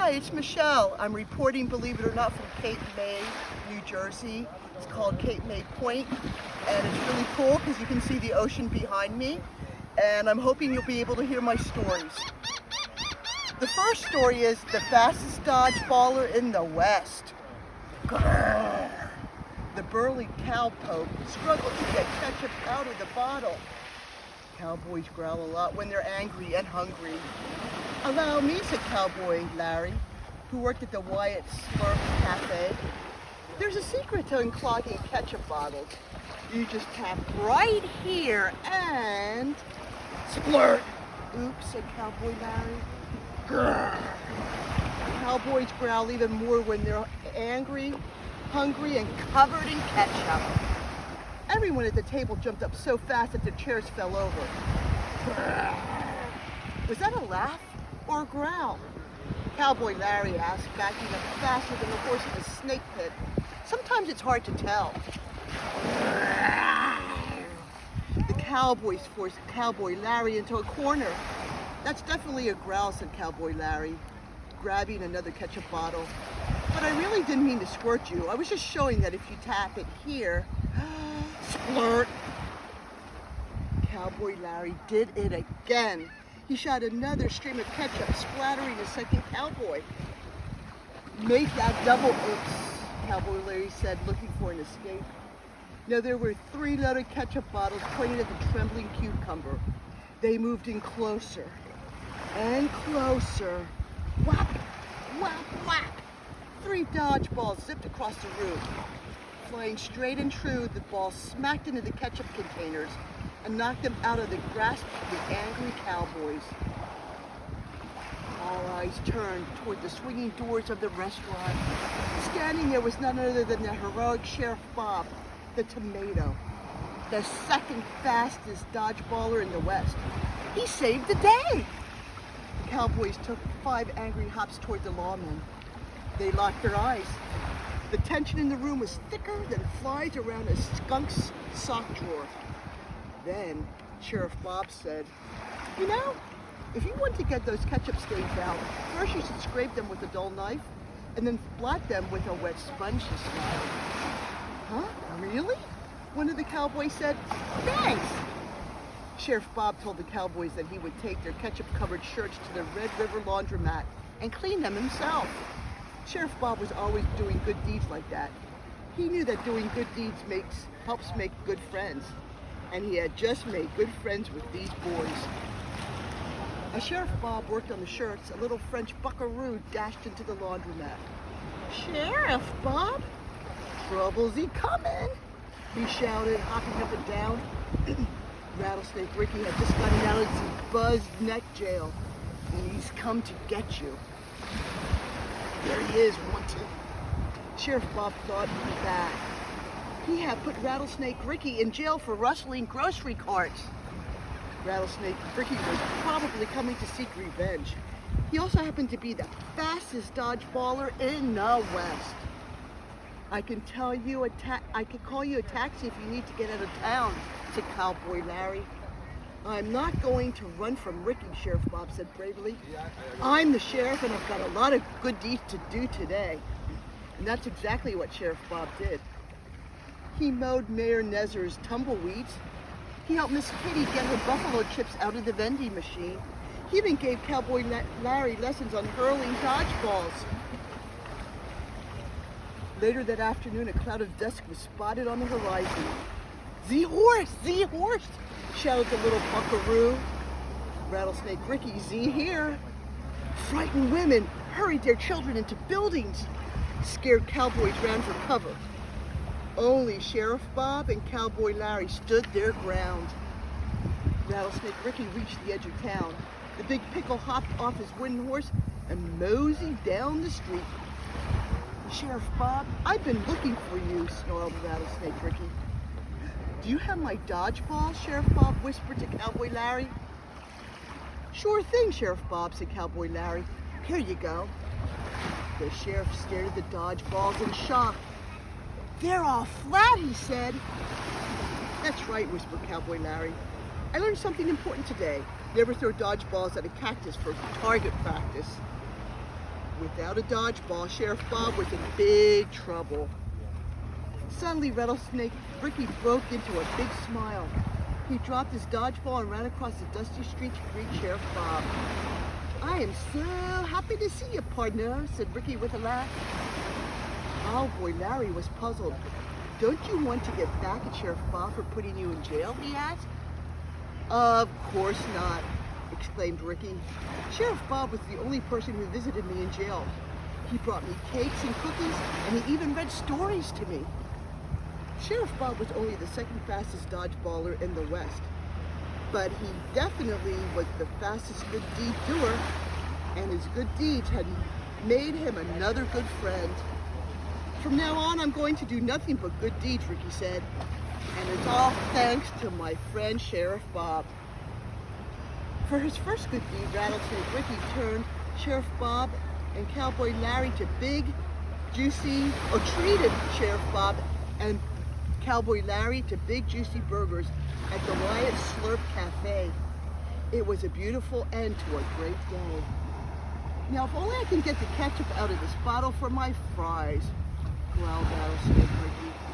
Hi, it's Michelle. I'm reporting, believe it or not, from Cape May, New Jersey. It's called Cape May Point, and it's really cool because you can see the ocean behind me, and I'm hoping you'll be able to hear my stories. The first story is the fastest dodgeballer in the West. Grrr. The burly cowpoke struggled to get ketchup out of the bottle. Cowboys growl a lot when they're angry and hungry. Allow me, said Cowboy Larry, who worked at the Wyatt Slurp Cafe. There's a secret to unclogging ketchup bottles. You just tap right here and splurt. Oops, said Cowboy Larry. Grrr. Cowboys growl even more when they're angry, hungry, and covered in ketchup. Everyone at the table jumped up so fast that their chairs fell over. Grrr. Was that a laugh or a growl? Cowboy Larry asked, backing up faster than a horse in a snake pit. Sometimes it's hard to tell. The cowboys forced Cowboy Larry into a corner. That's definitely a growl, said Cowboy Larry, grabbing another ketchup bottle. But I really didn't mean to squirt you. I was just showing that if you tap it here, splurt. Cowboy Larry did it again. He shot another stream of ketchup, splattering the second cowboy. Make that double, oops, Cowboy Larry said, looking for an escape. Now there were 3 loaded ketchup bottles pointed at the trembling cucumber. They moved in closer and closer. Whap, whap, whap. 3 dodgeballs zipped across the room. Flying straight and true, the ball smacked into the ketchup containers and knocked them out of the grasp of the angry cowboys. All eyes turned toward the swinging doors of the restaurant. Standing there was none other than the heroic Sheriff Bob, the tomato, the second fastest dodgeballer in the West. He saved the day. The cowboys took 5 angry hops toward the lawmen. They locked their eyes. The tension in the room was thicker than flies around a skunk's sock drawer. Then Sheriff Bob said, you know, if you want to get those ketchup stains out, first you should scrape them with a dull knife and then blot them with a wet sponge, he smiled. Huh? Really? One of the cowboys said, thanks. Sheriff Bob told the cowboys that he would take their ketchup-covered shirts to the Red River laundromat and clean them himself. Sheriff Bob was always doing good deeds like that. He knew that doing good deeds helps make good friends. And he had just made good friends with these boys. As Sheriff Bob worked on the shirts, a little French buckaroo dashed into the laundromat. Sheriff Bob? Trouble's he coming? He shouted, hopping up and down. Rattlesnake Ricky had just gotten out of his buzzed neck jail, and he's come to get you. There he is, wanted. Sheriff Bob thought back. He had put Rattlesnake Ricky in jail for rustling grocery carts. Rattlesnake Ricky was probably coming to seek revenge. He also happened to be the fastest dodgeballer in the West. I can call you a taxi if you need to get out of town, said Cowboy Larry. I'm not going to run from Ricky, Sheriff Bob said bravely. I'm the sheriff and I've got a lot of good deeds to do today. And that's exactly what Sheriff Bob did. He mowed Mayor Nezer's tumbleweeds. He helped Miss Kitty get her buffalo chips out of the vending machine. He even gave Cowboy Larry lessons on hurling dodgeballs. Later that afternoon, a cloud of dust was spotted on the horizon. The horse, shouted the little buckaroo. Rattlesnake Ricky, Z here. Frightened women hurried their children into buildings. Scared cowboys ran for cover. Only Sheriff Bob and Cowboy Larry stood their ground. Rattlesnake Ricky reached the edge of town. The big pickle hopped off his wooden horse and moseyed down the street. Sheriff Bob, I've been looking for you, snarled Rattlesnake Ricky. Do you have my dodgeball? Sheriff Bob whispered to Cowboy Larry. Sure thing, Sheriff Bob, said Cowboy Larry. Here you go. The sheriff stared at the dodgeballs in shock. They're all flat, he said. That's right, whispered Cowboy Larry. I learned something important today. Never throw dodgeballs at a cactus for target practice. Without a dodgeball, Sheriff Bob was in big trouble. Suddenly, Rattlesnake Ricky broke into a big smile. He dropped his dodgeball and ran across the dusty street to greet Sheriff Bob. "I am so happy to see you, partner," said Ricky with a laugh. Cowboy Larry was puzzled. "Don't you want to get back at Sheriff Bob for putting you in jail?" he asked. "Of course not," exclaimed Ricky. "Sheriff Bob was the only person who visited me in jail. He brought me cakes and cookies, and he even read stories to me." Sheriff Bob was only the second fastest dodgeballer in the West, but he definitely was the fastest good deed doer, and his good deeds had made him another good friend. "From now on, I'm going to do nothing but good deeds," Ricky said, "and it's all thanks to my friend Sheriff Bob." For his first good deed, Rattlesnake Ricky turned Sheriff Bob and Cowboy Larry to treated Sheriff Bob and Cowboy Larry to big juicy burgers at the Wyatt Slurp Cafe. It was a beautiful end to a great day. "Now, if only I can get the ketchup out of this bottle for my fries," growled Rattlesnake Ricky.